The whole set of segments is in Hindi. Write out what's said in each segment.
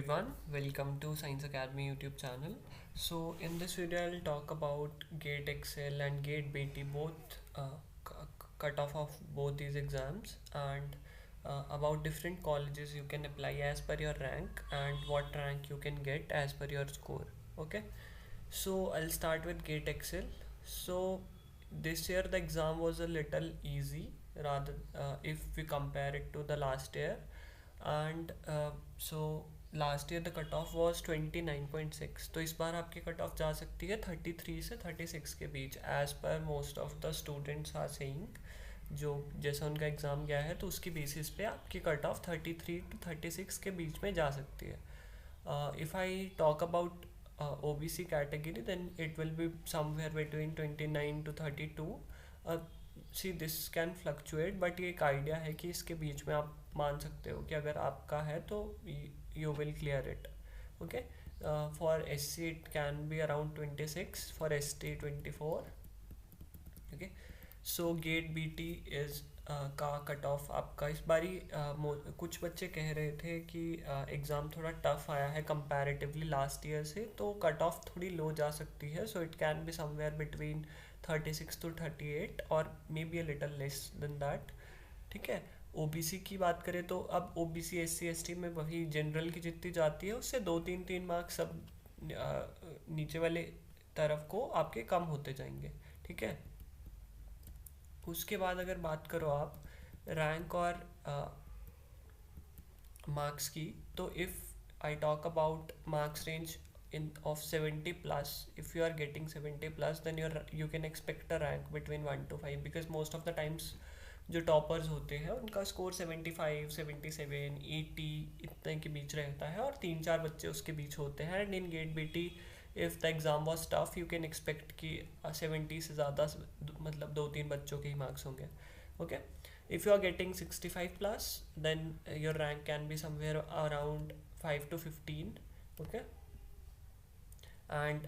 everyone, welcome to Science Academy YouTube channel. So in this video I'll talk about GATE Excel and GATE BT, both cutoff of both these exams, and about different colleges you can apply as per your rank and what rank you can get as per your score. Okay, so I'll start with GATE Excel. So this year the exam was a little easy rather if we compare it to the last year, and so last year the cut of was 29.6, तो इस बार आपकी कट ऑफ जा सकती है 33 से 36 के बीच एज पर most of the students are saying. जो जैसा उनका एग्ज़ाम गया है तो उसकी बेसिस पे आपकी कट ऑफ 33 टू 36 के बीच में जा सकती है। If I talk about OBC category, then it will be somewhere between 29 to 32. See this can fluctuate, but ये एक आइडिया है कि इसके बीच में आप मान सकते हो कि अगर आपका है तो you will clear it. Okay, for SC it can be around 26, for ST 24। Okay, so gate BT is का कट ऑफ आपका इस बारी कुछ बच्चे कह रहे थे कि एग्ज़ाम थोड़ा टफ आया है कंपैरेटिवली लास्ट ईयर से, तो कट ऑफ थोड़ी लो जा सकती है। So it can be somewhere between 36 to 38 और may be a little less than that. ठीक है, OBC की बात करें तो अब OBC SC ST में वही जनरल की जितनी जाती है उससे 2-3 मार्क्स सब नीचे वाले तरफ को आपके कम होते जाएंगे। ठीक है, उसके बाद अगर बात करो आप रैंक और मार्क्स की, तो if I talk about marks range in of 70 plus, if you are getting 70 plus, then you can expect a rank between 1 to 5, because most of the times जो टॉपर्स होते हैं उनका स्कोर 75, 77, 80 इतने के बीच रहता है, और 3-4 बच्चे उसके बीच होते हैं। And in GATE BT if the exam was tough, you can expect कि 70 से ज़्यादा मतलब 2-3 बच्चों के ही मार्क्स होंगे। Okay, if you are getting 65 plus, then your rank can be somewhere around 5 to 15। Okay, and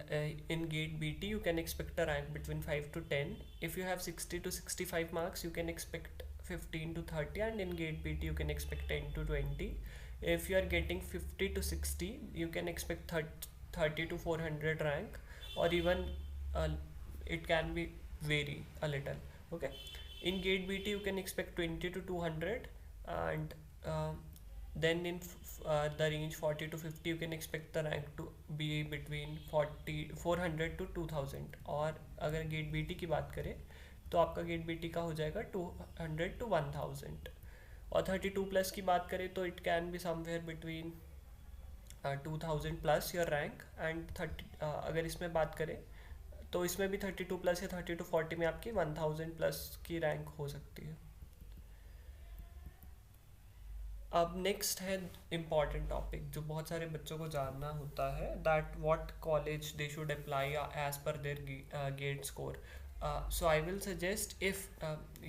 in GATE BT you can expect a rank between 5 to 10. If you have 60 to 65 marks, you can expect 15 to 30, and in GATE BT you can expect 10 to 20. If you are getting 50 to 60, you can expect 30 to 400 rank, or even it can be vary a little. Okay, in GATE BT you can expect 20 to 200, and then in the range 40 to 50 you can expect the rank to be between 400 to 2000। और अगर गेट BT की बात करें तो आपका गेट BT का हो जाएगा 200 to 1000। और 32 प्लस की बात करें तो it can be somewhere between 2000 plus your rank, and 30 अगर इसमें बात करें तो इसमें भी 32 प्लस या 30 to 40 में आपकी 1000 प्लस की रैंक हो सकती है। अब नेक्स्ट है इम्पॉर्टेंट टॉपिक जो बहुत सारे बच्चों को जानना होता है, that what college they should apply as per their GATE score. So I will suggest if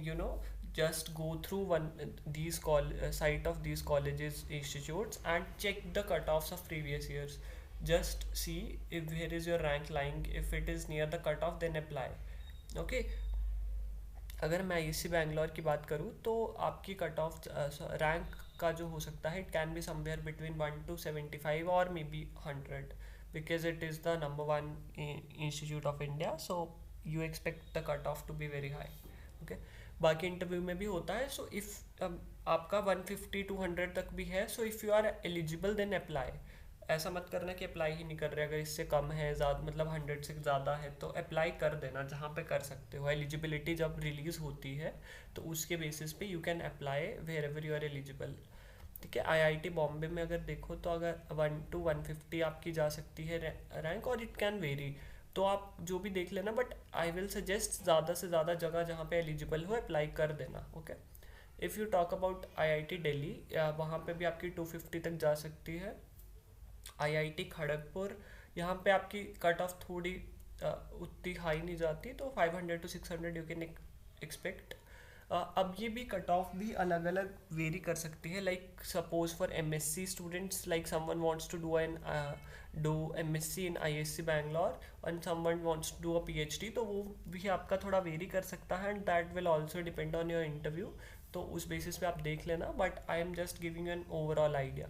you know just go through these site of these colleges institutes and check the cutoffs of previous years. Just see if where is your rank lying. If it is near the cutoff, then apply. Okay, अगर मैं ISC बैंगलोर की बात करूँ तो आपकी कट ऑफ रैंक का जो हो सकता है, it can be somewhere between 1 to 75 और maybe 100, because it is the number 1 institute of India, so you expect the cut off to be very high. Okay, बाकी इंटरव्यू में भी होता है। सो इफ़ आपका 150 to 100 तक भी है, so if you are eligible then apply. ऐसा मत करना कि अप्लाई ही नहीं कर रहे, अगर इससे कम है ज़्यादा मतलब 100 से ज़्यादा है तो अप्लाई कर देना जहाँ पे कर सकते हो। एलिजिबिलिटी जब रिलीज़ होती है तो उसके बेसिस पे you can apply wherever you are eligible. ठीक है, IIT बॉम्बे में अगर देखो तो अगर 1 to 150 आपकी जा सकती है रैंक, और इट कैन वेरी, तो आप जो भी देख लेना, बट आई विल सजेस्ट ज़्यादा से ज़्यादा जगह जहाँ पे एलिजिबल हो अप्लाई कर देना। Okay, if you talk about IIT Delhi, वहाँ पे भी आपकी 250 तक जा सकती है। IIT खड़गपुर, यहाँ पे आपकी कट ऑफ थोड़ी उतनी हाई नहीं जाती, तो 500 to 600 यू कैन एक्सपेक्ट। अब ये भी कट ऑफ भी अलग अलग वेरी कर सकती है, like suppose for MSc students, like someone wants to do MSc in ISC Bangalore and someone wants to do a PhD, तो वो भी आपका थोड़ा वेरी कर सकता है, and that will also depend on your interview. तो उस बेसिस पे आप देख लेना, but I am just giving an overall idea.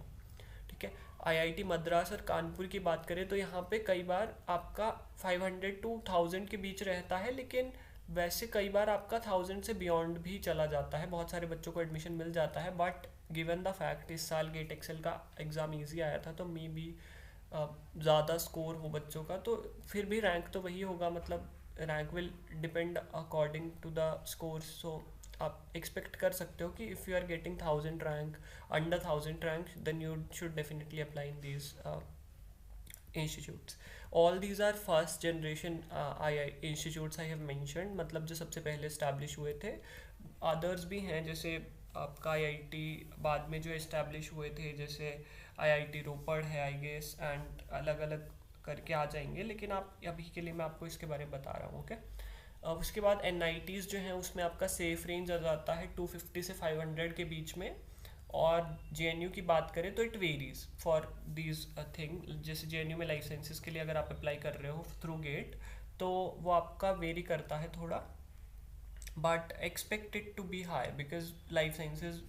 ठीक है, आईआईटी मद्रास और कानपुर की बात करें तो यहाँ पे कई बार आपका 500 टू 1000 के बीच रहता है, लेकिन वैसे कई बार आपका 1000 से बियॉन्ड भी चला जाता है, बहुत सारे बच्चों को एडमिशन मिल जाता है। बट गिवन द फैक्ट इस साल गेट एक्सेल का एग्ज़ाम इजी आया था, तो मे बी ज़्यादा स्कोर हो बच्चों का, तो फिर भी रैंक तो वही होगा, मतलब rank will depend according to the score. So आप एक्सपेक्ट कर सकते हो कि if you are getting 1000 rank, under 1000 rank, then you should definitely apply in these institutes. All these are first generation I institutes I have mentioned, मतलब जो सबसे पहले establish हुए थे। others भी हैं, जैसे आपका आईआईटी बाद में जो establish हुए थे, जैसे आईआईटी रोपड़ है आई गेस, एंड अलग अलग करके आ जाएंगे, लेकिन आप अभी के लिए मैं आपको इसके बारे में बता रहा हूँ। ओके, उसके बाद एनआईटीज़ जो हैं उसमें आपका सेफ रेंज आ जाता है 250 से 500 के बीच में। और जेएनयू की बात करें तो it varies for these thing, जैसे जेएनयू में लाइफ साइंसेज के लिए अगर आप अप्लाई कर रहे हो थ्रू गेट, तो वो आपका वेरी करता है थोड़ा, but expect it to be high because life sciences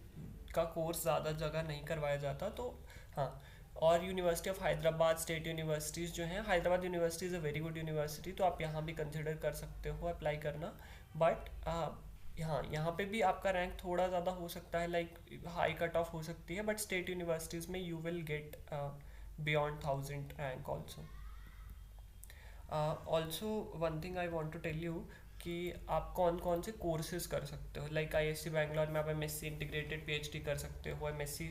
का कोर्स ज़्यादा जगह नहीं करवाया जाता। तो हाँ, और university of Hyderabad, state universities जो हैं, Hyderabad university is a very good university, तो आप यहाँ भी कंसिडर कर सकते हो अप्लाई करना। बट हाँ, यहाँ पे भी आपका रैंक थोड़ा ज़्यादा हो सकता है, लाइक हाई कट ऑफ हो सकती है, बट स्टेट यूनिवर्सिटीज़ में you will get beyond 1000 rank also. Also one thing I want to tell you कि आप कौन कौन से कोर्सेज कर सकते हो। लाइक आईएससी बैंगलोर में आप एमएससी इंटीग्रेटेड पीएचडी कर सकते हो, एमएससी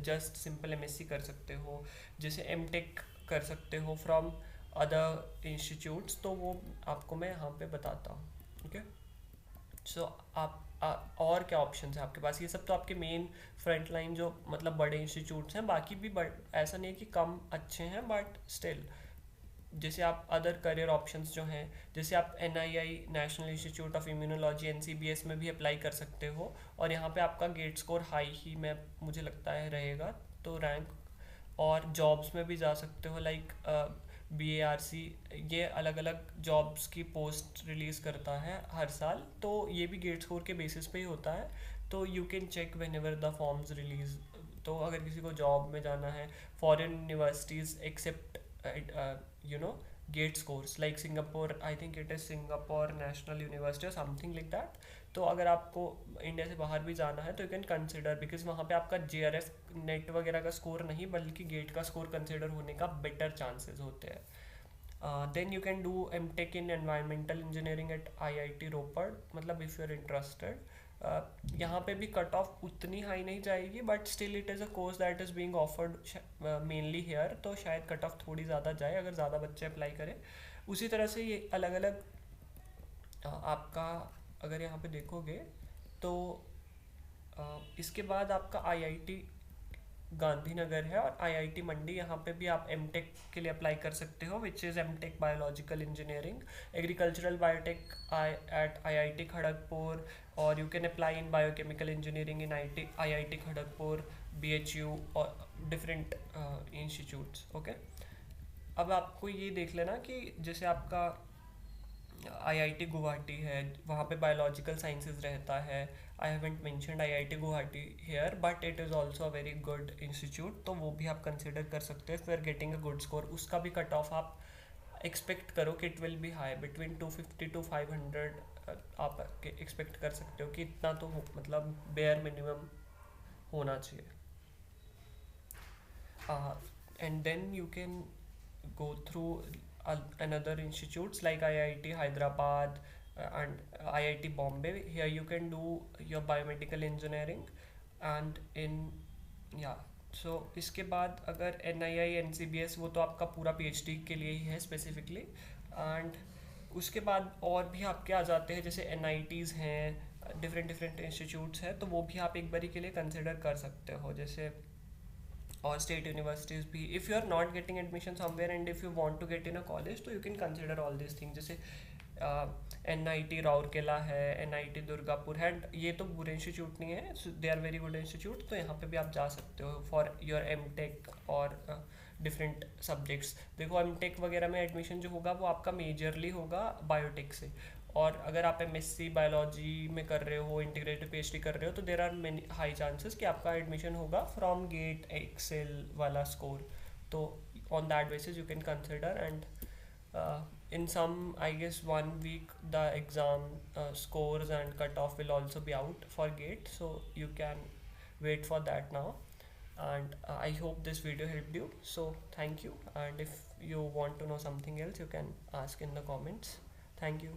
जस्ट सिंपल एमएससी कर सकते हो, जैसे एमटेक कर सकते हो फ्रॉम अदर इंस्टीट्यूट्स, तो वो आपको मैं यहाँ पे बताता हूँ। ओके, सो और क्या ऑप्शंस हैं आपके पास, ये सब तो आपके मेन फ्रंट लाइन जो मतलब बड़े इंस्टीट्यूट्स हैं, बाकी भी ऐसा नहीं है कि कम अच्छे हैं, बट स्टिल जैसे आप अदर करियर ऑप्शंस जो हैं, जैसे आप NII national institute of immunology NCBS में भी अप्लाई कर सकते हो, और यहाँ पे आपका गेट स्कोर हाई ही मैं मुझे लगता है रहेगा, तो रैंक, और जॉब्स में भी जा सकते हो, लाइक बीएआरसी, ये अलग अलग जॉब्स की पोस्ट रिलीज़ करता है हर साल, तो ये भी गेट स्कोर के बेसिस पे ही होता है, तो you can check whenever the forms release. तो अगर किसी को जॉब में जाना है, foreign universities accept you know gate scores like Singapore, I think it is Singapore National University or something like that। तो अगर आपको इंडिया से बाहर भी जाना है तो यू कैन कंसिडर, बिकॉज वहाँ पे आपका जेआरएफ नेट वगैरह का स्कोर नहीं बल्कि गेट का स्कोर कंसिडर होने का बेटर चांसेस होते हैं। Then you can do MTech in environmental engineering at IIT Ropar, मतलब इफ़ यू आर इंटरेस्टेड। यहाँ पे भी कट ऑफ उतनी हाई नहीं जाएगी, but still it is a course that is being offered mainly here, तो शायद कट ऑफ थोड़ी ज़्यादा जाए अगर ज़्यादा बच्चे अप्लाई करें। उसी तरह से ये अलग अलग आपका अगर यहाँ पे देखोगे तो इसके बाद आपका आईआईटी गांधीनगर है और आईआईटी मंडी, यहाँ पे भी आप एमटेक के लिए अप्लाई कर सकते हो, which is MTech biological engineering, agricultural biotech at IIT Kharagpur, और you can apply in biochemical engineering in IIT Kharagpur, BHU और डिफरेंट इंस्टीट्यूट्स। ओके, अब आपको ये देख लेना कि जैसे आपका आईआईटी गुवाहाटी है, वहाँ पे बायोलॉजिकल साइंसेज रहता है। I haven't mentioned IIT Guwahati here, but it is also a very good institute, तो वो भी आप कंसिडर कर सकते हैं। फिर गेटिंग अ गुड स्कोर, उसका भी कट ऑफ आप एक्सपेक्ट करो कि it will be high, between 250 to 500 आप एक्सपेक्ट कर सकते हो कि इतना तो मतलब बेयर मिनिमम होना चाहिए। And then you can go through another institutes like IIT Hyderabad and IIT Bombay. Here you can do your biomedical engineering and in yeah। सो इसके बाद अगर NII NCBS, वो तो आपका पूरा PhD के लिए ही है स्पेसिफिकली, एंड उसके बाद और भी आपके आ जाते हैं जैसे NITs हैं, डिफरेंट डिफरेंट इंस्टीट्यूट्स हैं, तो वो भी आप एक बारी के लिए कंसिडर कर सकते हो, जैसे और स्टेट यूनिवर्सिटीज़ भी। If you are not getting admission somewhere and if you want to get in a college, तो you can consider all this thing, जैसे NIT राउरकेला है, NIT दुर्गापुर है, ये तो बुरे इंस्टीट्यूट नहीं है, they are very good institute, तो यहाँ पे भी आप जा सकते हो फॉर योर एमटेक और डिफरेंट सब्जेक्ट्स। देखो एमटेक वगैरह में एडमिशन जो होगा वो आपका मेजरली होगा बायोटेक से, और अगर आप एमएससी बायोलॉजी में कर रहे हो, इंटीग्रेटेड पीएचडी कर रहे हो, तो there are many high chances कि आपका एडमिशन होगा फ्रॉम गेट एक्सेल वाला स्कोर. तो on that basis you can consider, and in some, I guess, 1 week the exam scores and cutoff will also be out for gate, so you can wait for that now. And I hope this video helped you, so thank you. And if you want to know something else, you can ask in the comments. Thank you.